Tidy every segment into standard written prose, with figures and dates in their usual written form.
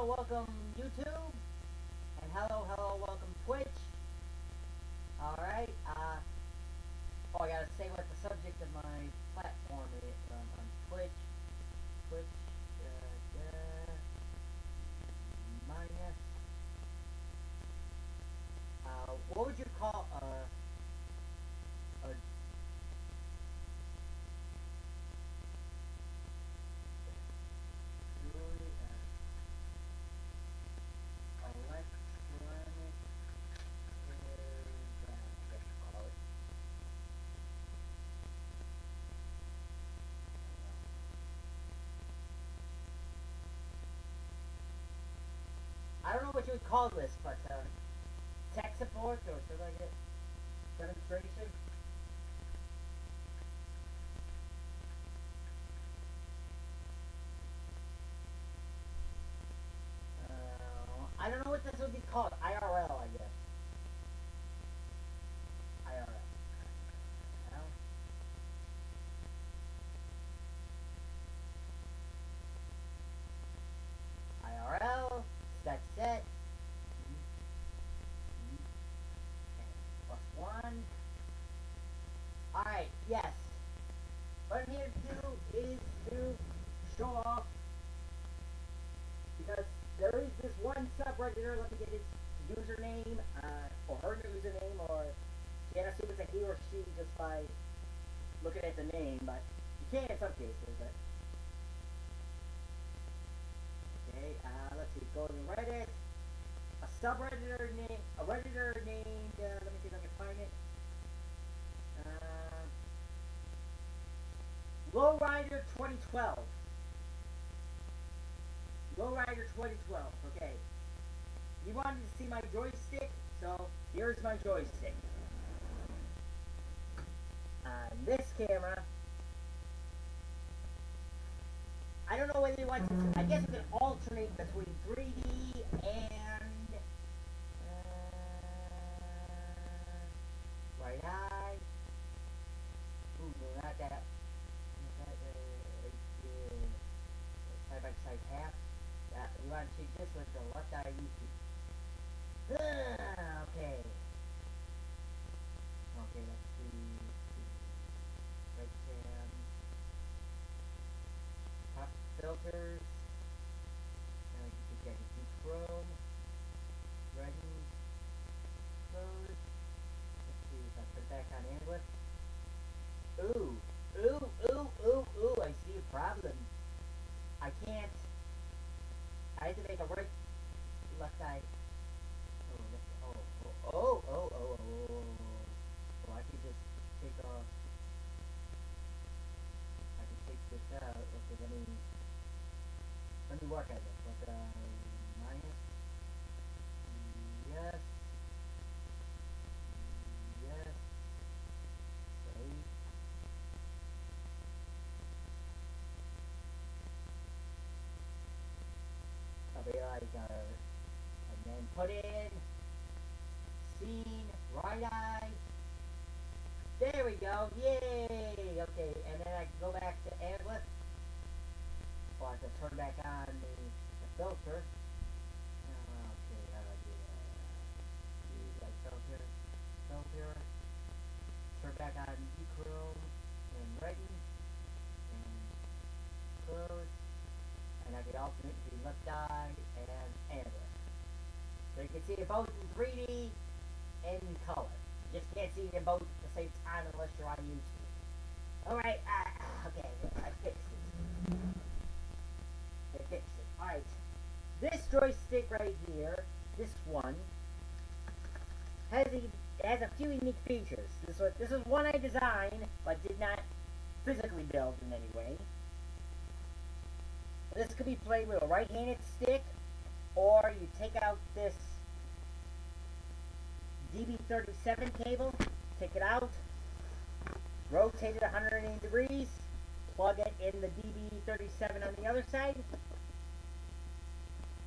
welcome YouTube, and hello, welcome Twitch. Alright, oh, I gotta say what the subject of my platform is on Twitch. Twitch, minus, what would you call a electronic, call it. I don't know what you would call this, but tech support or something like that. Demonstration. I don't know what this would be called. IRL, I guess. IRL. IRL. Set set. +1. Alright, yes. What I'm here to do is to show off, because there is this one subredditor. Let me get his username, or her username, or you can't assume it's a he or she just by looking at the name, but you can in some cases. But okay, let's see. Go to Reddit. A subredditor name, a redditor named. Let me see if I can find it. Lowrider 2012. Lowrider 2012. Okay. You wanted to see my joystick, so here's my joystick. This camera, I don't know whether you want to. I guess it can alternate between 3D and right eye. Ooh, no, not that. Side by side half. You want to change this with the left eye YouTube. Okay. Okay, let's see. Right cam. Pop filters. And I can get it Chrome. Ready. Close. Let's see if I put it back on English. Ooh, I see a problem. I can't. I have to make a right, left eye. Oh, I can just take off. I can take this out. Okay, let me work at it. But, minus. Yes. Yes. Save. I'll be like, and then put in scene, right eye. There we go. Yay! Okay, and then I can go back to English. Or I have to turn back on the filter. Okay, how do I do that? Use that filter. Turn back on Chrome and ready. And close. And I can alternate between left eye and English. So you can see it both in 3D and in color. You just can't see them both at the same time unless you're on YouTube. Alright, okay, I fixed it. Alright. This joystick right here, this one, has a few unique features. This is one I designed, but did not physically build in any way. This could be played with a right-handed stick, or you take out this DB37 cable, take it out, rotate it 180 degrees, plug it in the DB37 on the other side,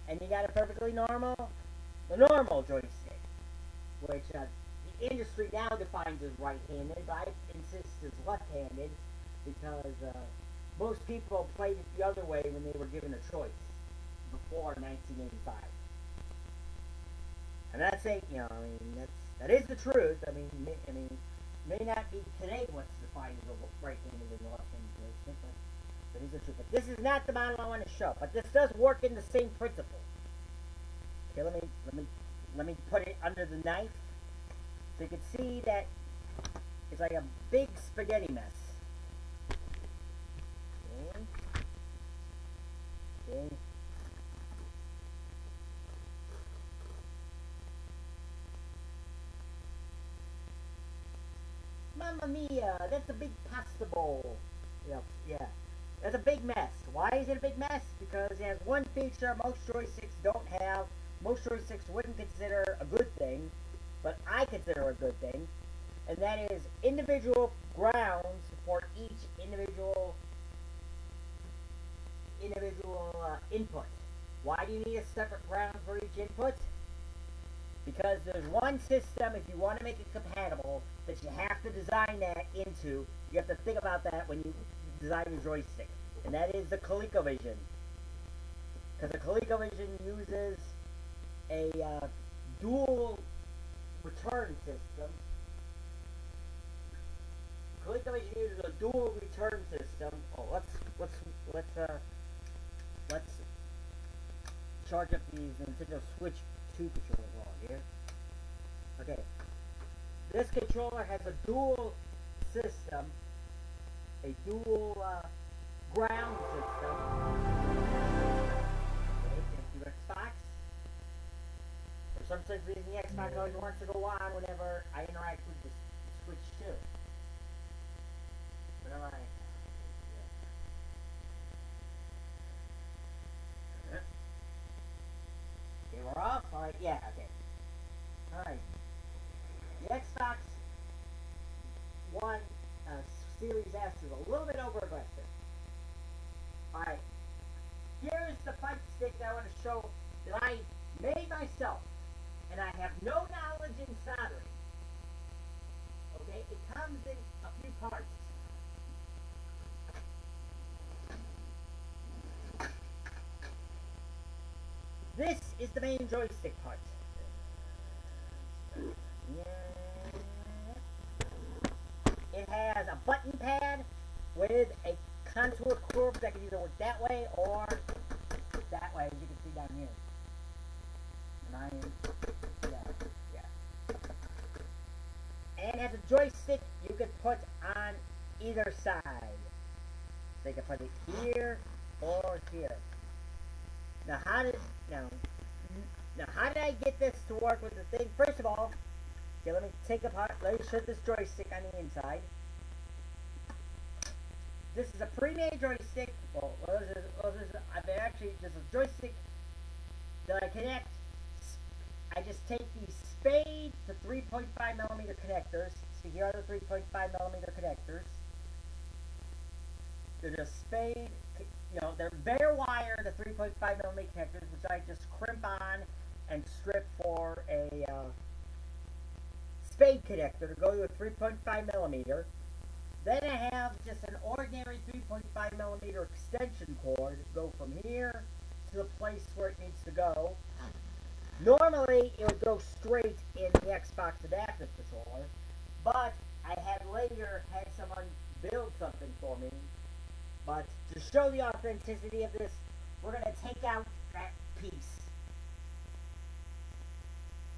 and you got a perfectly normal joystick, which the industry now defines as right-handed, but I insist is left-handed, because most people played it the other way when they were given a choice. before 1985. I'm not saying, you know, I mean, that is the truth. I mean, may not be today what's defined as a right-handed and left-handed joystick, but that is the truth. But this is not the model I want to show. But this does work in the same principle. Okay, let me put it under the knife so you can see that it's like a big spaghetti mess. Okay. Okay. Mamma mia, that's a big pasta bowl. Yep, yeah. That's a big mess. Why is it a big mess? Because it has one feature most joysticks don't have, most joysticks wouldn't consider a good thing, but I consider a good thing, and that is individual grounds for each individual input. Why do you need a separate ground for each input? Because there's one system, if you want to make it compatible, that you have to design that into. You have to think about that when you design your joystick. And that is the ColecoVision. Because the ColecoVision uses a dual return system. ColecoVision uses a dual return system. Oh, let's charge up these Nintendo Switch 2 controllers along here. Okay. This controller has a dual system, a dual ground system. Okay, thank you, Xbox. For some strange reason, the Xbox always wants to go on whenever I interact with the Switch 2. But am I? Okay, we're off? Alright, yeah, okay. Alright. The Xbox One Series S is a little bit over aggressive. Alright. Here's the fight stick that I want to show that I made myself. And I have no knowledge in soldering. Okay? It comes in a few parts. This is the main joystick part. It has a button pad with a contour curve that can either work that way or that way, as you can see down here. And it has a joystick you can put on either side. So you can put it here or here. Now how did I get this to work with the thing? First of all, okay, let me show this joystick on the inside. This is a pre-made joystick. This is a joystick that I connect. I just take these spade to 3.5 millimeter connectors. See, here are the 3.5 millimeter connectors. They're just spade, they're bare wire, the 3.5 millimeter connectors, which I just crimp on and strip for a spade connector to go to a 3.5 millimeter. Then I have just an ordinary 3.5 millimeter extension cord to go from here to the place where it needs to go. Normally, it would go straight in the Xbox adaptive controller, but I had later had someone build something for me. But to show the authenticity of this, we're going to take out that piece.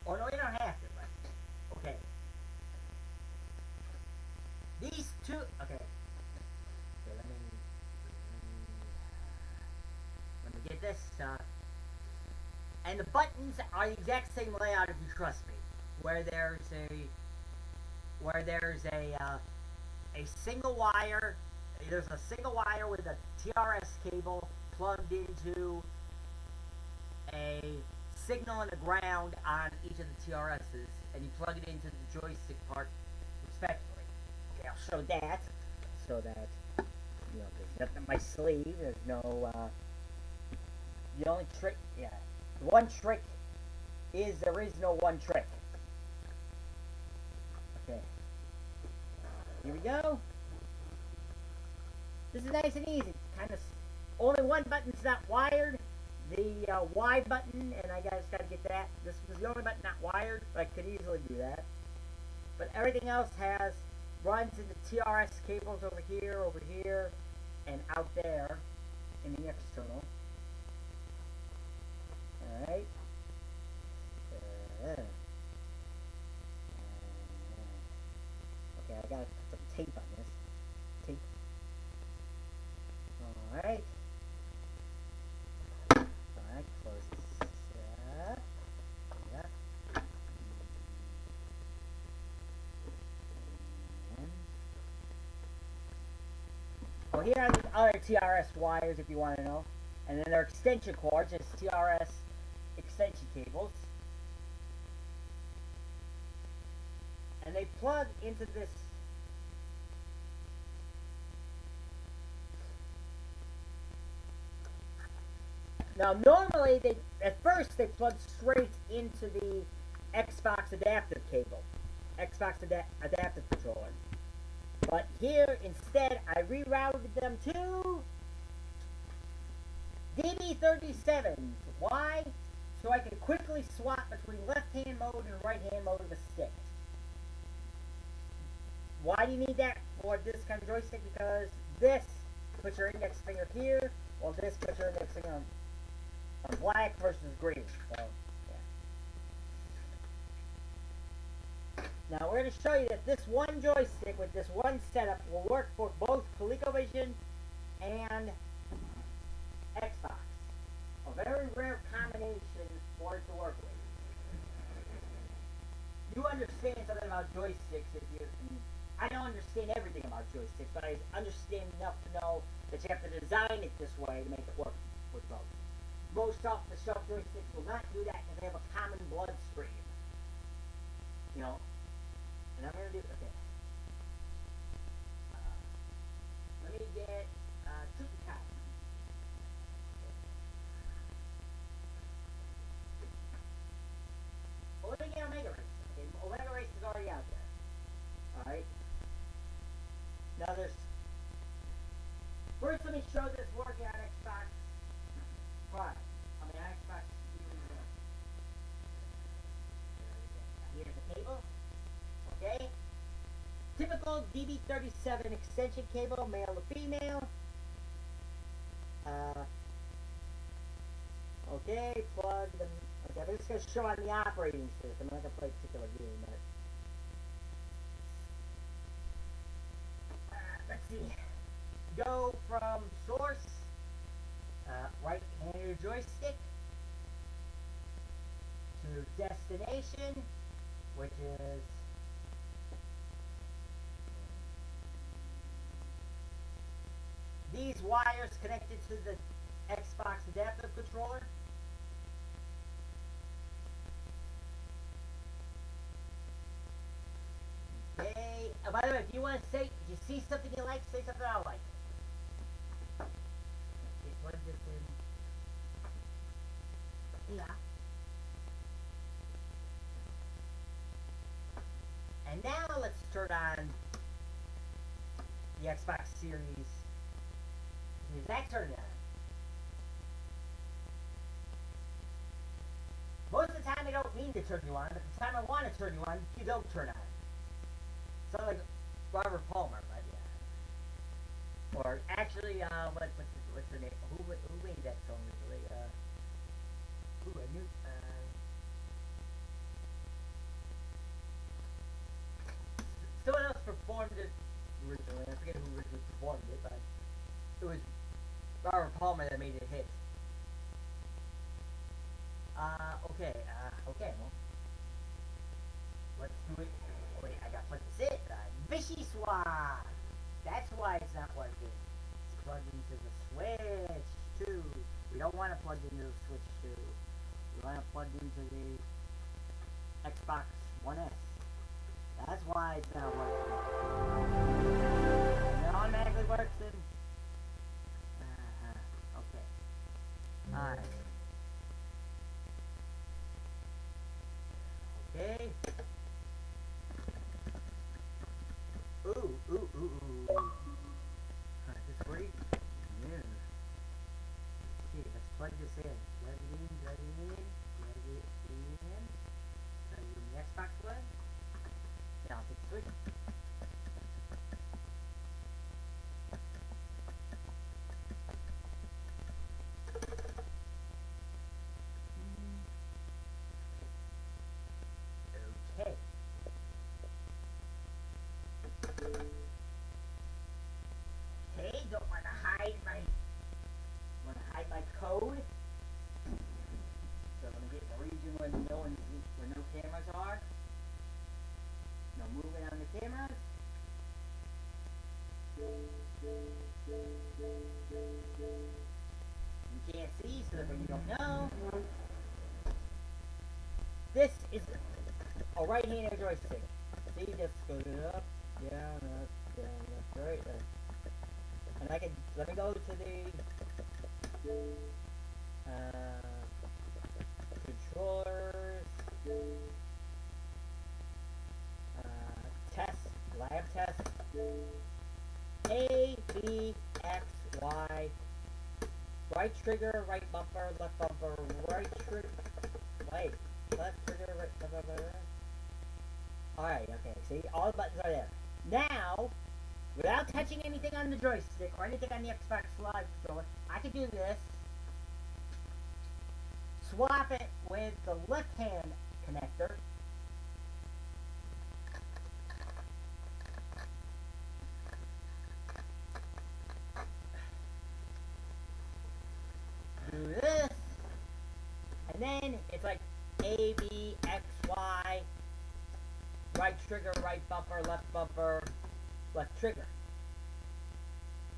Or no, you don't have to, but okay. These two, okay. Let me get this. And the buttons are the exact same layout if you trust me. Where there's a single wire. There's a single wire with a TRS cable plugged into a signal and a ground on each of the TRSs, and you plug it into the joystick part respectively. Okay, I'll show that, so that there's nothing up my sleeve. There's no the only trick, the one trick is there is no one trick. Okay, here we go. This is nice and easy. Kind of only one button's not wired. The got a Y button, and I just got to get that. This was the only button not wired, but I could easily do that. But everything else runs into TRS cables over here, and out there in the external. Alright. Okay, I gotta put some tape on this. Tape. Alright. Alright, close this up. Yeah. Oh, here are the other TRS wires if you want to know. And then their extension cords, just TRS extension cables. And they plug into this. Now normally at first they plug straight into the Xbox adaptive cable. Xbox adaptive controller. But here instead I rerouted them to DB37s. Why? So I can quickly swap between left-hand mode and right-hand mode of the stick. Why do you need that for this kind of joystick? Because this puts your index finger here, while this puts your index finger on black versus green. So, yeah. Now we're going to show you that this one joystick with this one setup will work for both ColecoVision and Xbox. A very rare combination for it to work with. You understand something about joysticks if you... I don't understand everything about joysticks, but I understand enough to know that you have to design it this way to make it work with both. Most off-the-shelf joysticks will not do that because they have a common blood stream. You know? And I'm going to do... Okay. Let me get... Tricky Cat. Well, let me get Omega Race. Okay, Omega Race is already out there. Alright? Now there's... First, let me show this working on Xbox One. I mean, Xbox Series. Here's the cable. Okay? Typical DB37 extension cable, male to female. Okay, plug them. Okay, I'm just going to show on the operating system. I'm not going to play a particular game, but... let's see. Go from source, right-handed joystick, to destination, which is these wires connected to the Xbox adaptive controller. Okay. By the way, if you want to say, if you see something you like, say something I like. Okay, plug this in. Yeah. And now let's turn on the Xbox Series. Is that turned on? Most of the time I don't mean to turn you on, but the time I want to turn you on, you don't turn on. Sound like Robert Palmer, but yeah. Or actually, what's her name? Who made that song recently? I knew. Someone else performed it originally. I forget who originally performed it, but it was Robert Palmer that made it hit. Okay, well, let's do it. Wait, I gotta put this in. Vishy swap! That's why it's not working. It's plugged into the Switch 2. We don't want to plug into the Switch 2. We want to plug into the Xbox One S. That's why it's not working. And it automatically works in... Okay. Alright. Okay. Ooh. Is this free? Yeah. Okay, let's plug this in. Plug it in. this is a right-handed joystick. See, just goes up, down, right there. And I can, let me go to the controllers, test, lab test, A, B, X, Y, right trigger, right bumper, left bumper, right trigger, wait, left trigger, right bumper. Alright, okay, see, all the buttons are there. Now, without touching anything on the joystick or anything on the Xbox Live controller, I can do this, swap it with the left hand connector, do this, and then it's like A, B, X, Y, right trigger, right bumper, left trigger.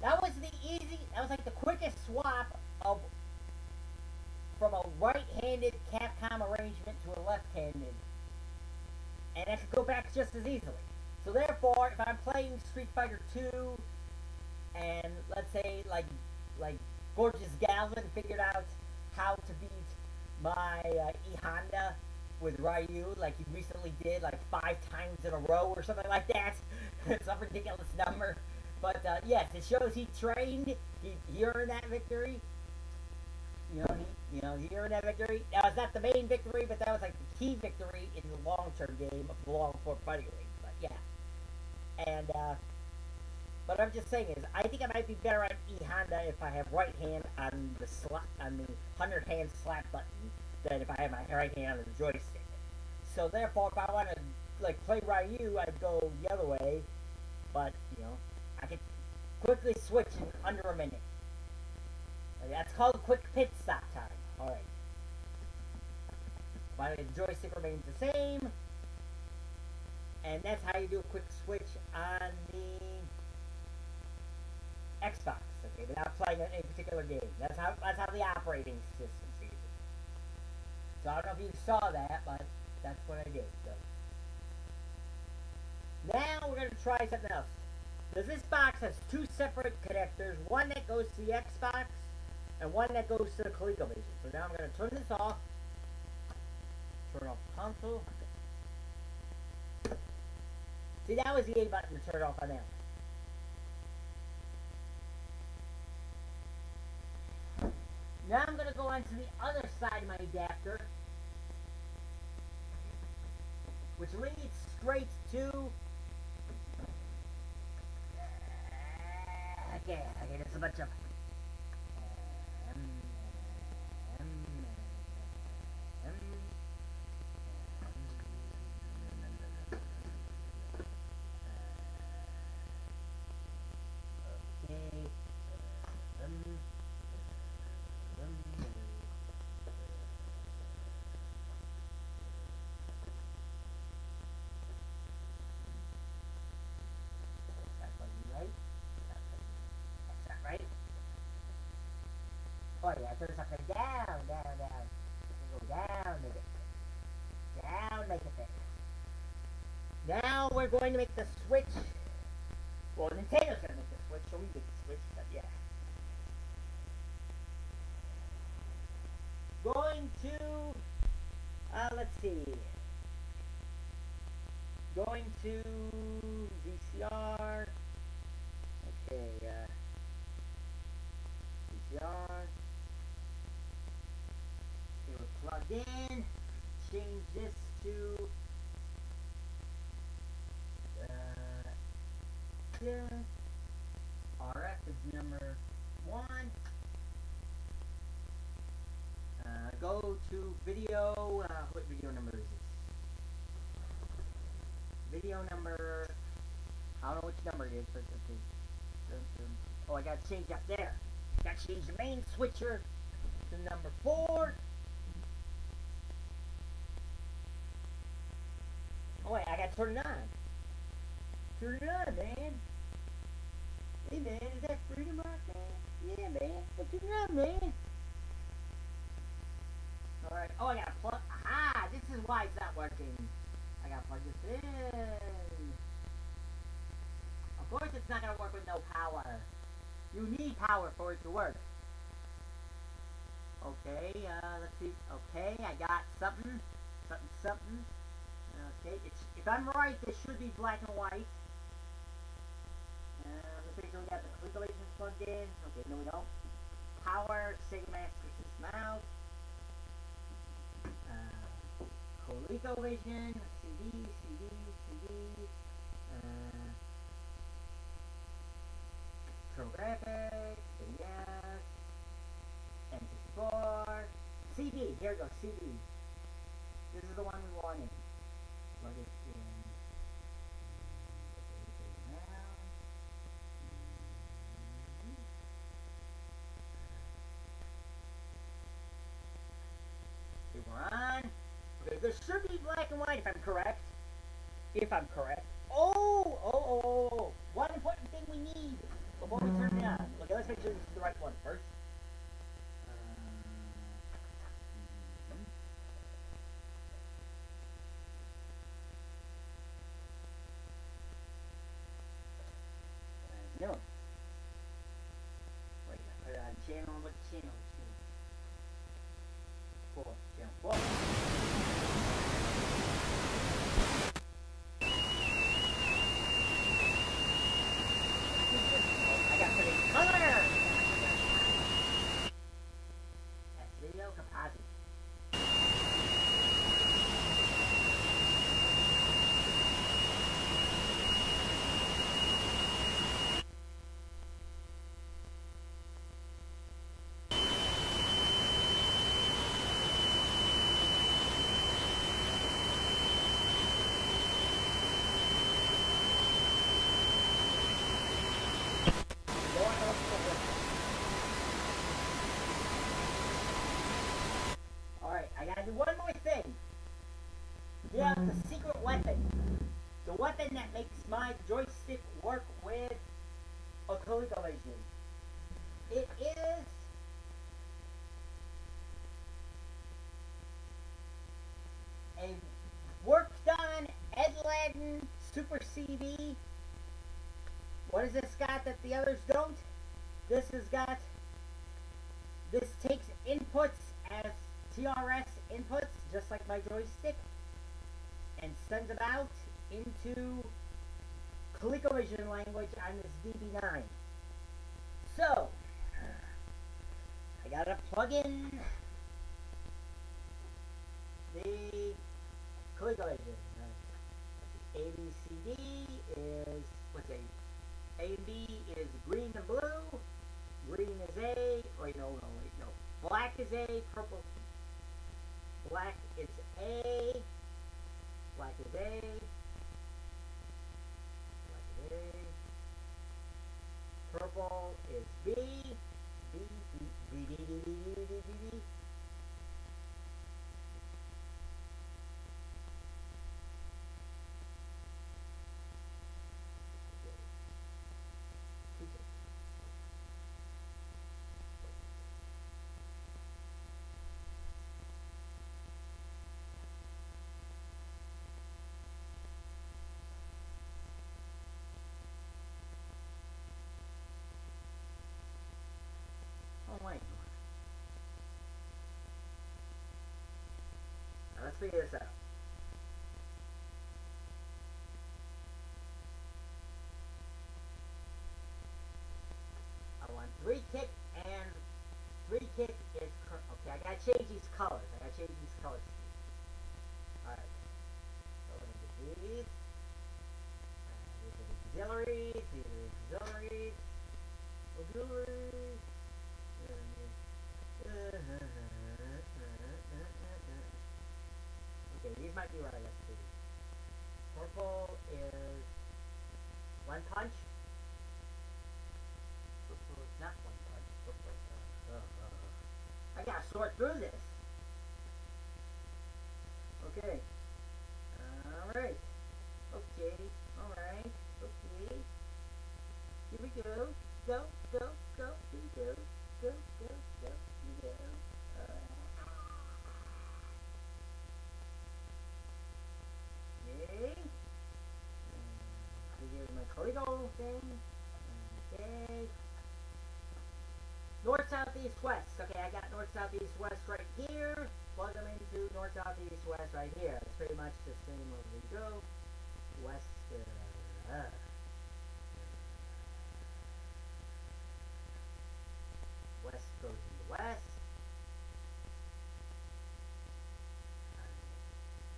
That was that was like the quickest swap of from a right-handed Capcom arrangement to a left-handed. And I could go back just as easily. So therefore, if I'm playing Street Fighter 2, and let's say like Gorgeous Galvin figured out how to beat my E Honda with Ryu, like he recently did, like 5 times in a row or something like that. Some ridiculous number. But yes, it shows he trained. He earned that victory. He earned that victory. That was not the main victory, but that was like the key victory in the long-term game of the long-form fighting league. But yeah, and but I'm just saying is, I think I might be better at E Honda if I have right hand on the 100-hand slap button than if I have my right hand on the joystick. So therefore, if I want to like play Ryu, I'd go the other way. But I could quickly switch in under a minute. That's called quick pit stop time. Alright. But the joystick remains the same. And that's how you do a quick switch on the Xbox. Okay, without playing any particular game. That's how the operating system sees it. So I don't know if you saw that, but that's what I did. So now we're gonna try something else. Because this box has 2 separate connectors, one that goes to the Xbox and one that goes to the ColecoVision. So now I'm going to turn this off, turn off console. See, that was the A button to turn it off on that one. Now I'm going to go on to the other side of my adapter, which leads straight to okay, there's a bunch of oh yeah, turn this upside down. Go down, make it down, make it there. Now we're going to make the switch. Well, Nintendo's gonna make the switch, so we make the switch, but yeah. Going to let's see. Going to VCR. Okay, VCR. Plugged in, change this to RF is number 1. Go to video, what video number is this? Video number, I don't know which number it is, but oh, I gotta change up there. Gotta change the main switcher to number 4. Oh wait, I gotta turn it on. Turn it on, man. Hey man, is that Freedom Rock, man? Yeah, man. Well, turn it on, man. Alright. Oh, I gotta plug. Aha! This is why it's not working. I gotta plug this in. Of course it's not gonna work with no power. You need power for it to work. Okay, let's see. Okay, I got something. Something. Okay, if I'm right, this should be black and white. Let's make sure we got the calculations plugged in. Okay, no we don't. Power, Sega Master System out. ColecoVision, CD. TurboGrafx, yes. N64. CD, here we go, CD. This is the one we wanted. Plug it in. Okay, we're on. Okay, this should be black and white if I'm correct. Oh! One important thing we need before we turn it on. Okay, let's make sure this is the right one first. No. Wait, put it on channel. What channel? Channel 4. I got pretty color! That's video composite. Alright, I gotta do one more thing. Yeah, the secret weapon. The weapon that makes my joystick work with a ColecoVision. It is a worked on Edladden Super CD. What has this got that the others don't? This takes inputs as TRS inputs, just like my joystick, and sends them out into ColecoVision language on this DB9. So, I gotta plug in the ColecoVision. ABCD is, what's A? A and B is green and blue. Green is A. Wait, no. Black is A. Purple. Black is A. Black is A. Black is A. Purple is B. B. Oh, wait. Now, let's figure this out. I want 3 kick and 3 kick is okay. I gotta change these colors. Alright. So we're gonna get these. These are the auxiliaries. Okay, these might be right. Let's see. Purple is one punch. Purple is not one punch. I gotta sort through this. Okay. Alright. Okay. Alright. Okay. Here we go. Go. Here we go. Go. Here we go. thing. Okay. North, south, east, west. Okay, I got north, south, east, west right here. Plug them into north, south, east, west right here. It's pretty much the same as we go. West, west goes into west.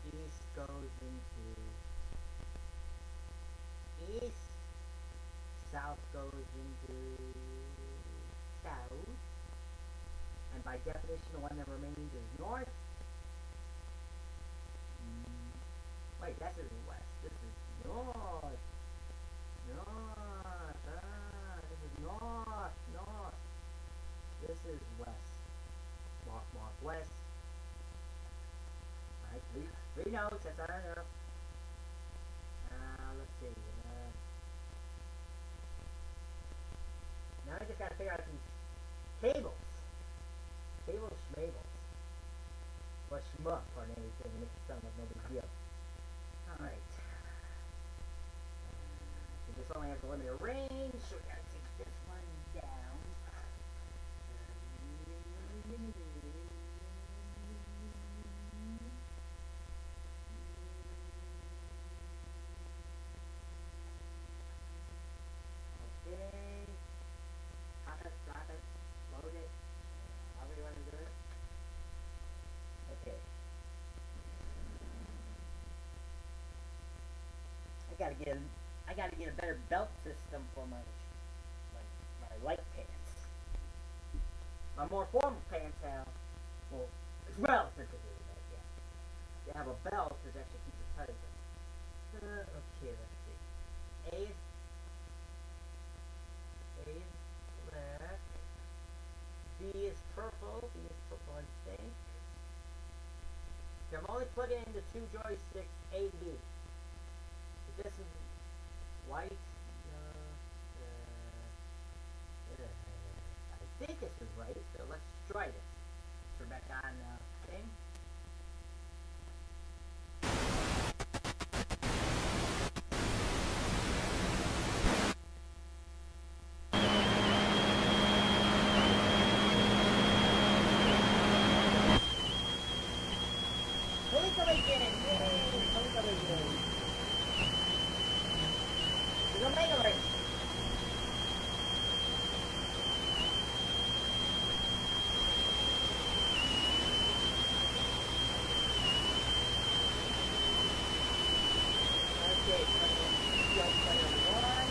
East goes into east. South goes into south. And by definition, the one that remains is north. Wait, this is west. This is north. North. This is north. North. This is west. Mark, mark, west. Alright, three notes. That's all I know. Let's see. Now I just gotta figure out these cables. Cables, schmables. Or shmup, or anything, make it sound like no big deal. Alright. So this only has a limited range, so we gotta take this one down. Okay. Pop it, drop it, load it, however you want to do it. Okay. I gotta get a better belt system for my light pants. My more formal pants have, well, it's relatively, but yeah. They have a belt that actually keeps it tight. Okay, let's see. A is black. B is purple. I think. I've only put in the two joysticks A and B. This is white. I think this is right, so let's try this. Turn back on thing. Police awakening! Yay! Police awakening! There's a mega race! Okay, player one.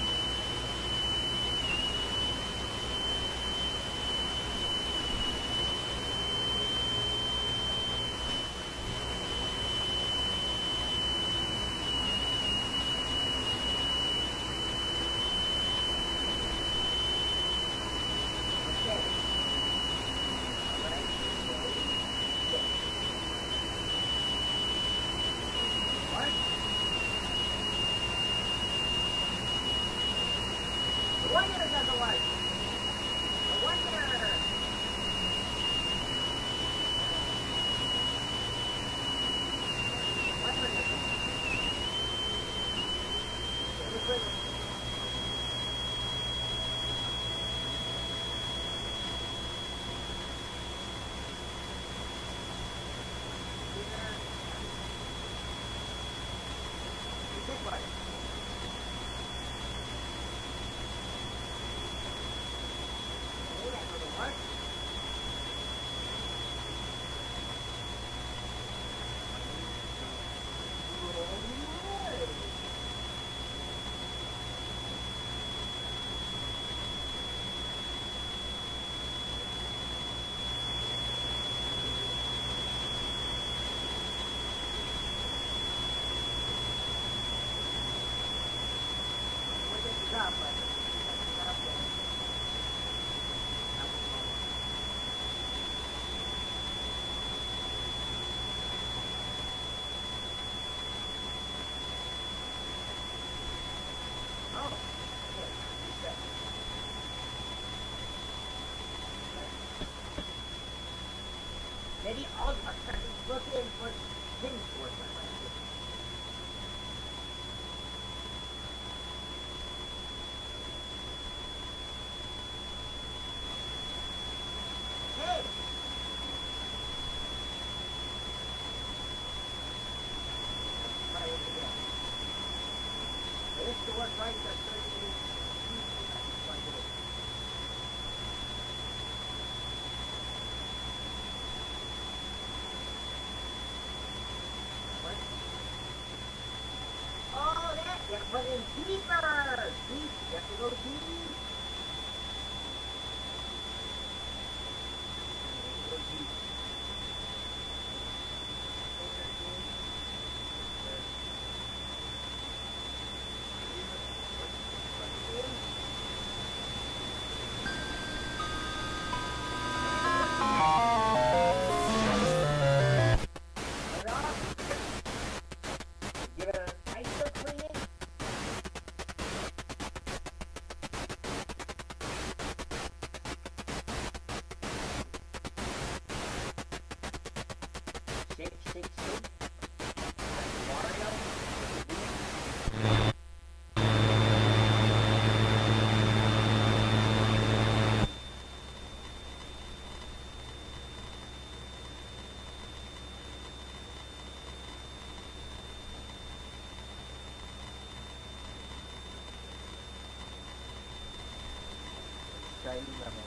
Wonder doesn't work. No wonder. Wonder doesn't work. Maybe all of us are looking for things to work on. towards right, it's got 38. Oh, that, you have to put it in deeper. Deep, you have to go deep. Go deep. Give it a nicer cleaning. Shake, shake, shake. Wario. Level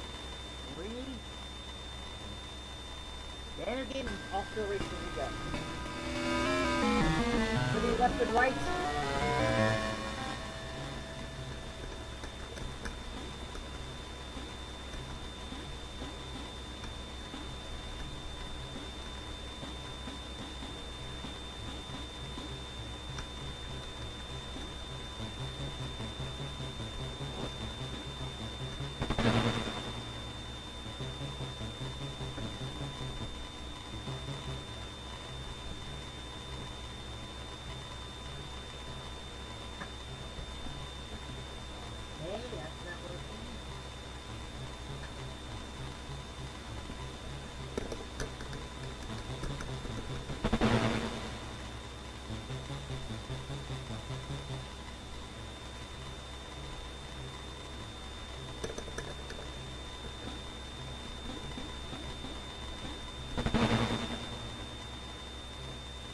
3. And again, off the race we go. To the left and right. Hey, that's not working.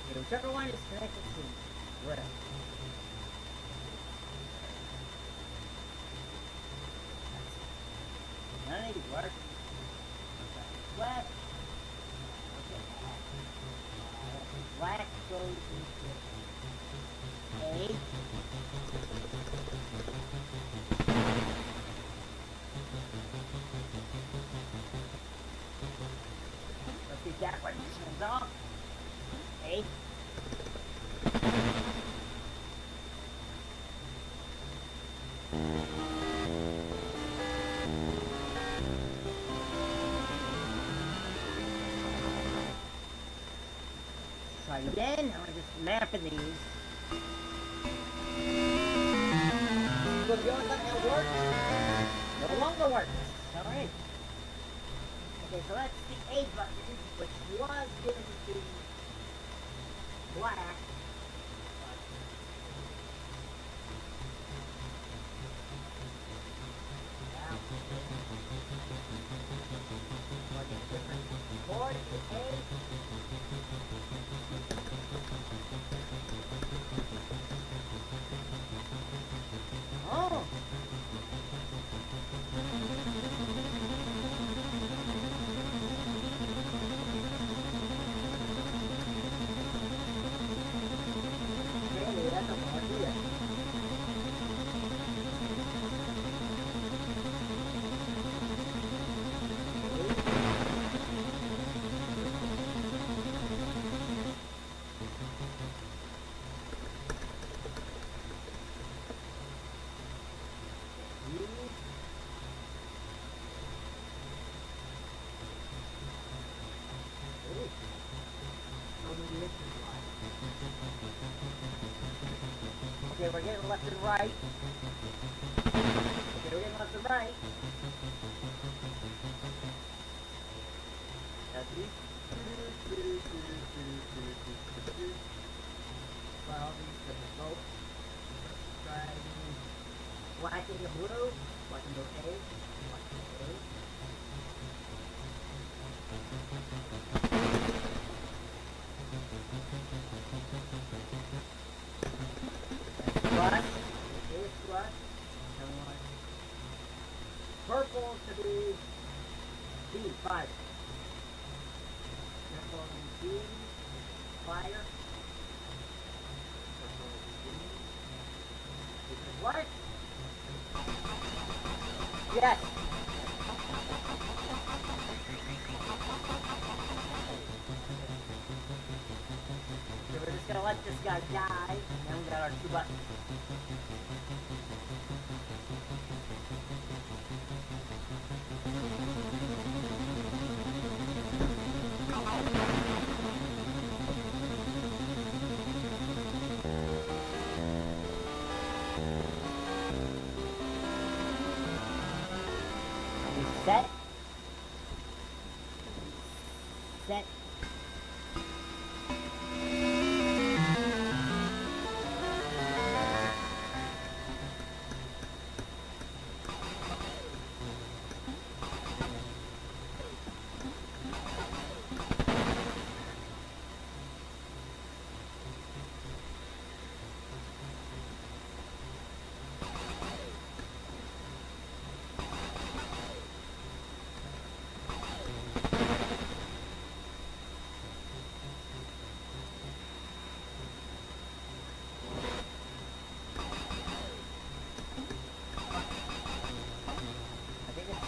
Okay, whichever one is connected to left. None of these work. Left. Black goes into A. Let's see if that one turns off. A. Try again. I'm just mapping these. So the only button that works no longer works. Alright. Okay, so that's the A button, which was given to black. Now, plug in different chord to A. Oh! Okay, that's a hard idea. Okay, we're getting left and right. Okay, we're getting left and right. That's it. Well, these are the both. Try black and the blue. Black and blue A. Black and blue A. Black. to be B, fire. Next one will be B, fire. First one will be B. This is what? Yes. So we're just gonna let this guy die, and then we got our two buttons. Set. Set.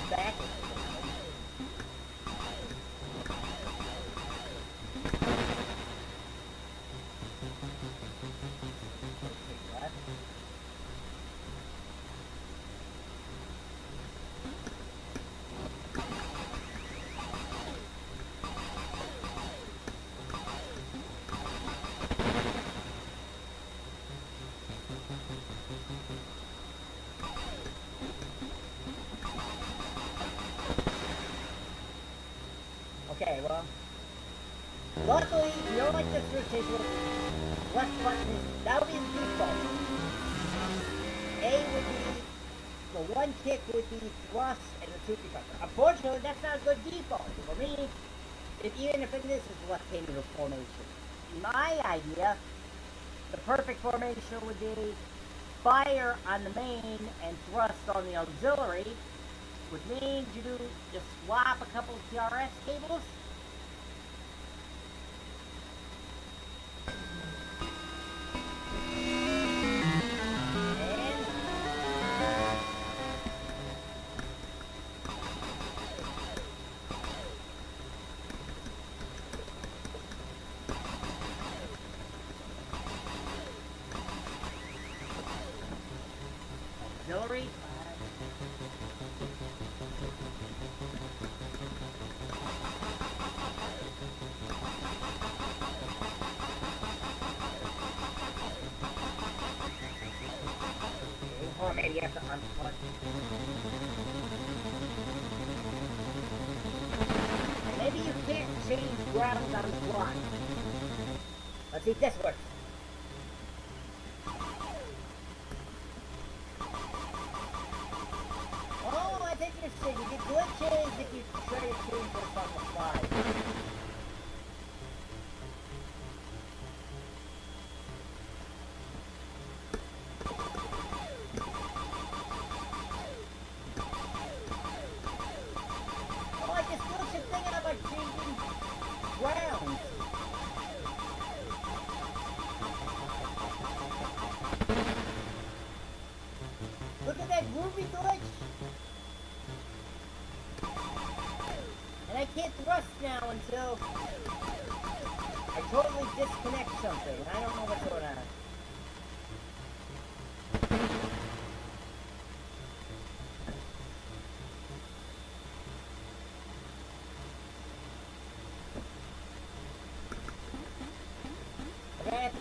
Back. Okay, well, luckily, you don't like this rotation. Left button is, that would be the default. A would be, the one kick would be thrust and the two kick. Unfortunately, that's not a good default. For me, even if this is left-handed formation. In my idea, the perfect formation would be fire on the main and thrust on the auxiliary, which means you just swap a couple of TRS cables. Auxiliary. Or maybe you have to unplug. Maybe you can't change grounds on the fly. Let's see if this works. Oh, I think you're saying you get glitches if you try to change this on the fly. Look at that groovy glitch! And I can't thrust now until I totally disconnect something. I don't know what's going on.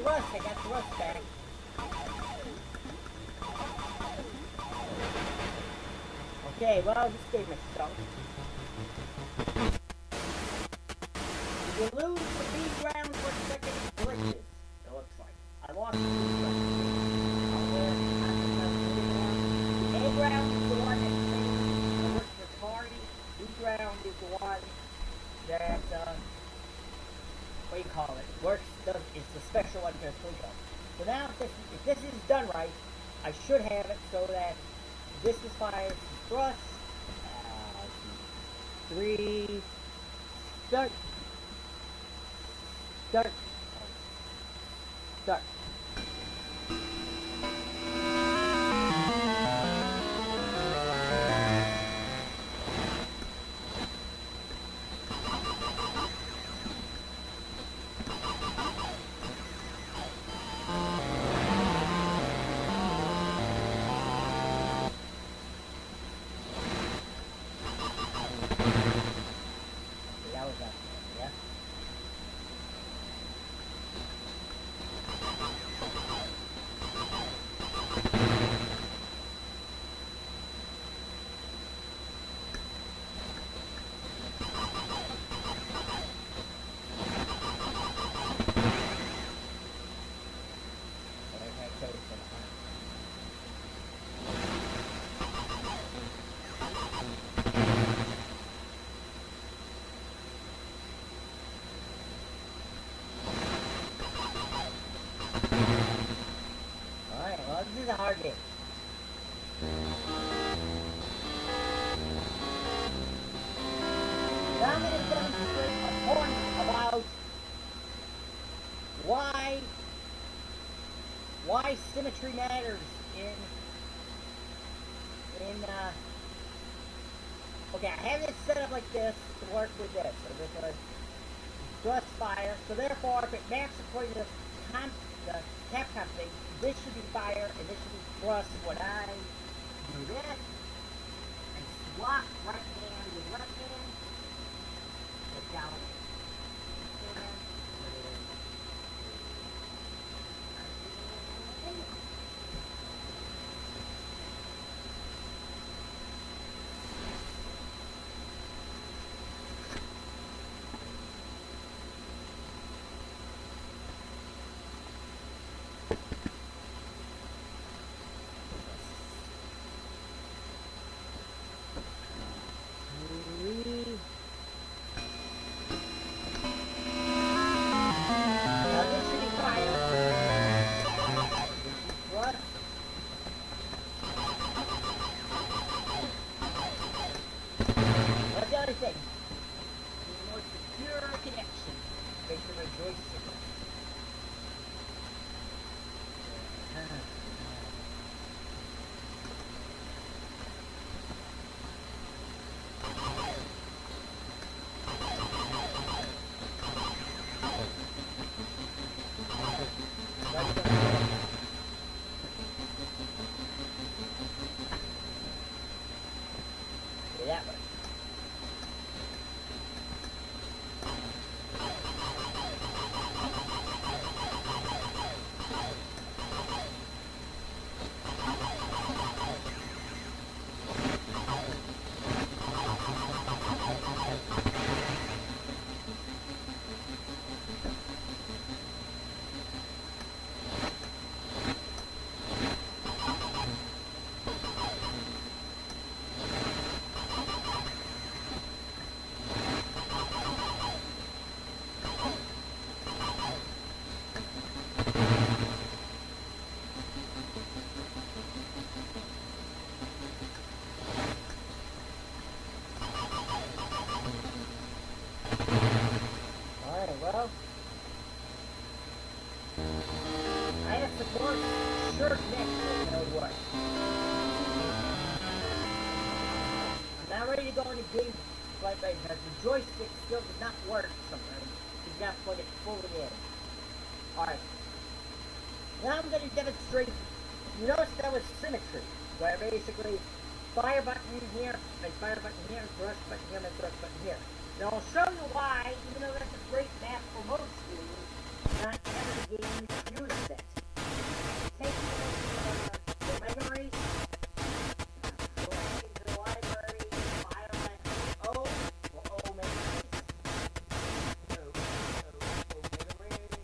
I got thrust back. Okay, well, this game is stunk. You lose the B ground for second glitches, it looks like. I lost the B ground. The A ground is the one that works for party. B ground is the one that, what do you call it? It's the special one for Slinko. So now, if this is done right, I should have it so that this is fire, this is thrust, 3, start. Start. Start. That was that, yeah. Alright, well, this is a hard game. Now I'm going to demonstrate a point about why symmetry matters okay, I have it set up like this to work with this. So this is thrust fire. So therefore, if it maps according to the Capcom thing, this should be fire and this should be thrust. When I do this and swap right hand with left hand, it's down. That way. Well, I have support shirt next to it, no what. I'm not ready to go into game right because the joystick still does not work sometimes. You've got to plug it fully in. Alright. Now I'm going to demonstrate, you notice that was symmetry, where basically fire button here, and fire button here, and thrust button here, and thrust button here. Now I'll show you why, even though that's a great map for most games, not every game uses it. Take the Mega Race, go into the library, file that O, or O Mega Race, O Mega Race,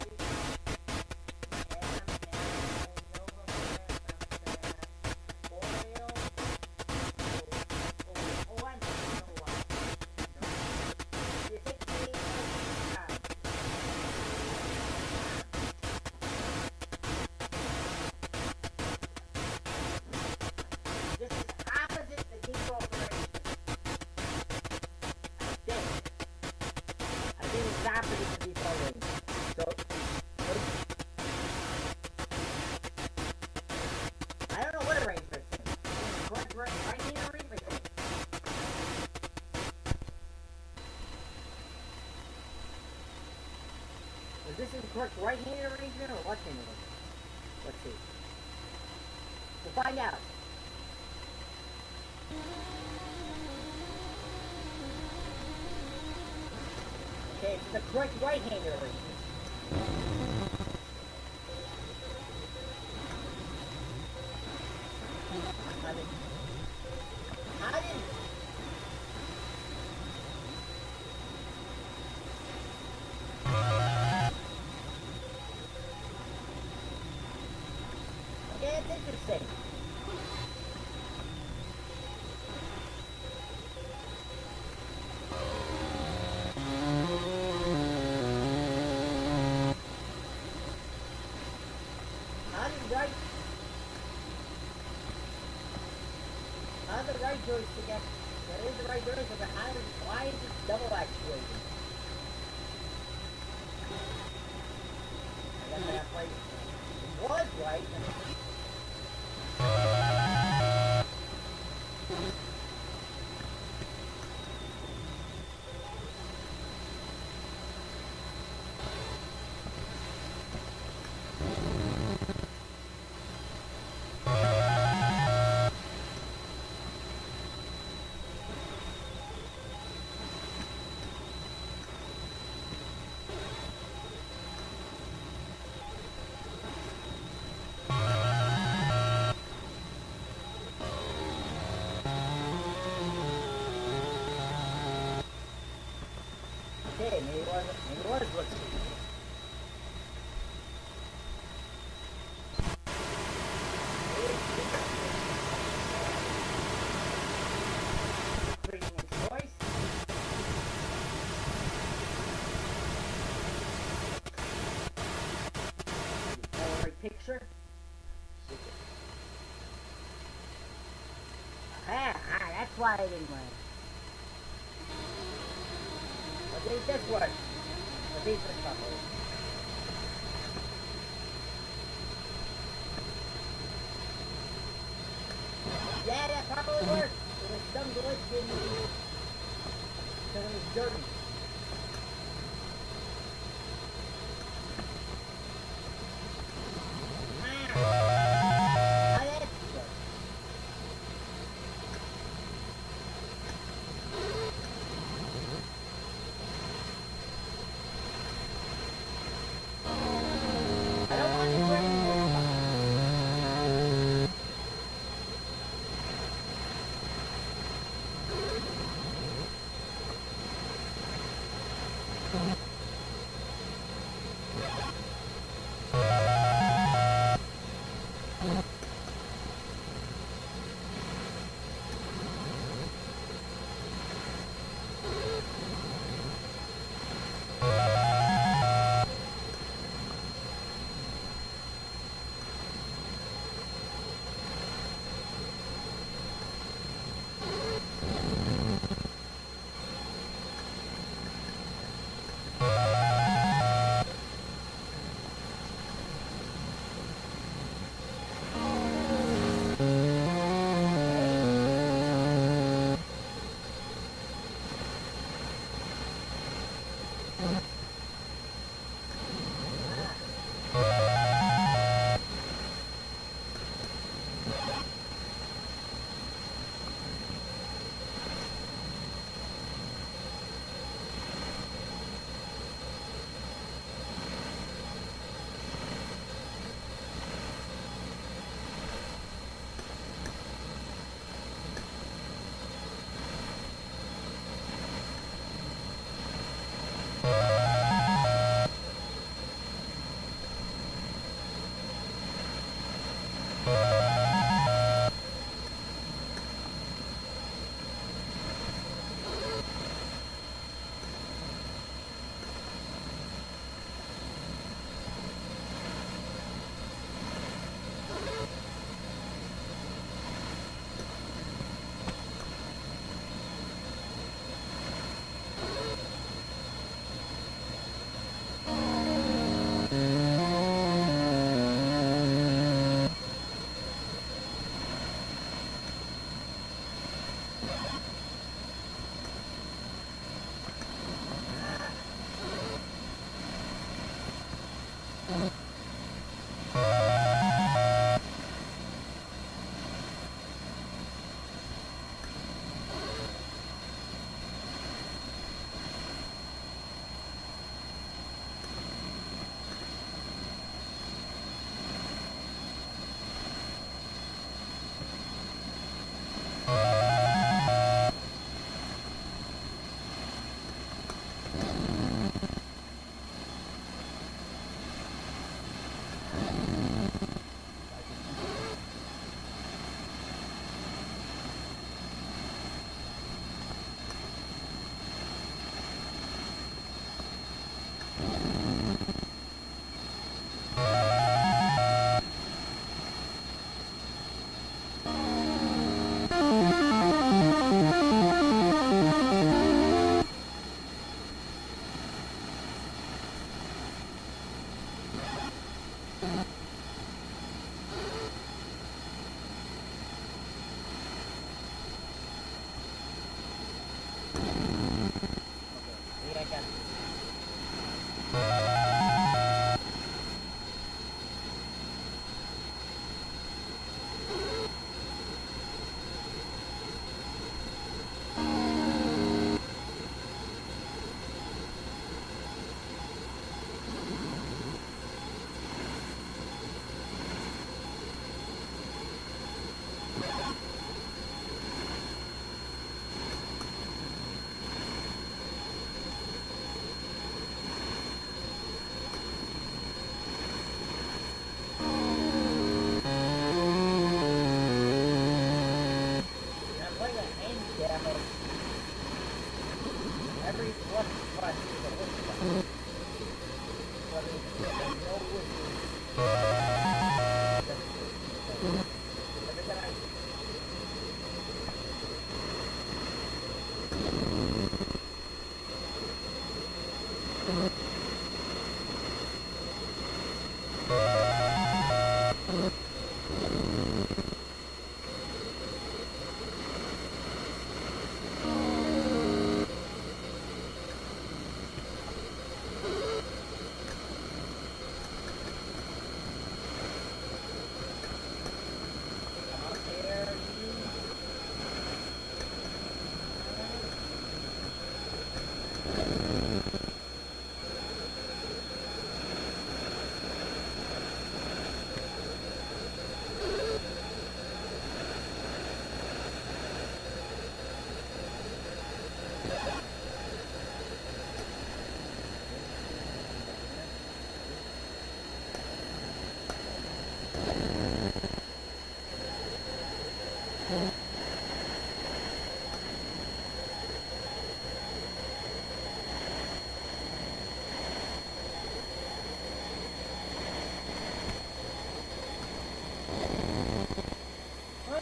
Is this the correct right-handed arrangement or left-handed arrangement? Let's see. We'll find out. Okay, it's the correct right-handed arrangement. I didn't. Okay, that's interesting. How the right joystick that is the right joystick, but why is it double actuated? I guess I got played. It was right. Okay, maybe it was, let's see. Picture. That's why I didn't win. Okay, this works. At least it's properly. Yeah, that probably worked. There was some glitch in the... because it was dirty.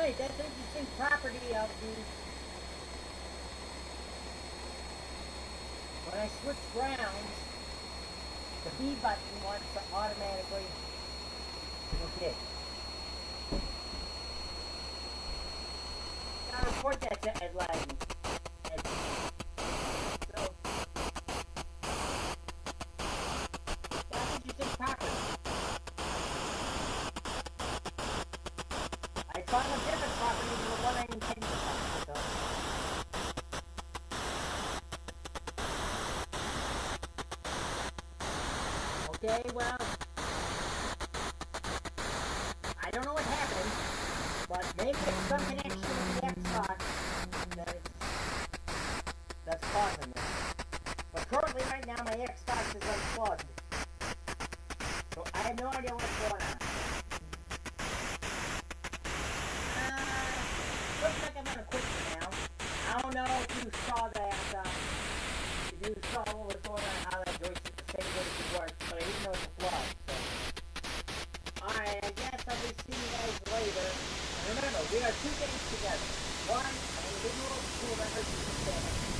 Alright, that's interesting property of the... When I switch grounds, the B button wants to automatically... Okay. Now report that to Ed Latin. So... That's interesting property. I found a different property than the one I intended to find, so... Okay, well... I don't know what happened, but maybe it's some connection with the Xbox that's causing this. But currently, right now, my Xbox is unplugged. So I have no idea what's going on. Looks like I'm gonna quit for now. I don't know if you saw that, if you saw what was going on, how that joystick, the same joystick works, but I didn't know it's a flaw, so. Alright, I guess I will see you guys later. And remember, we are two things together. One, an individual, two members of the family.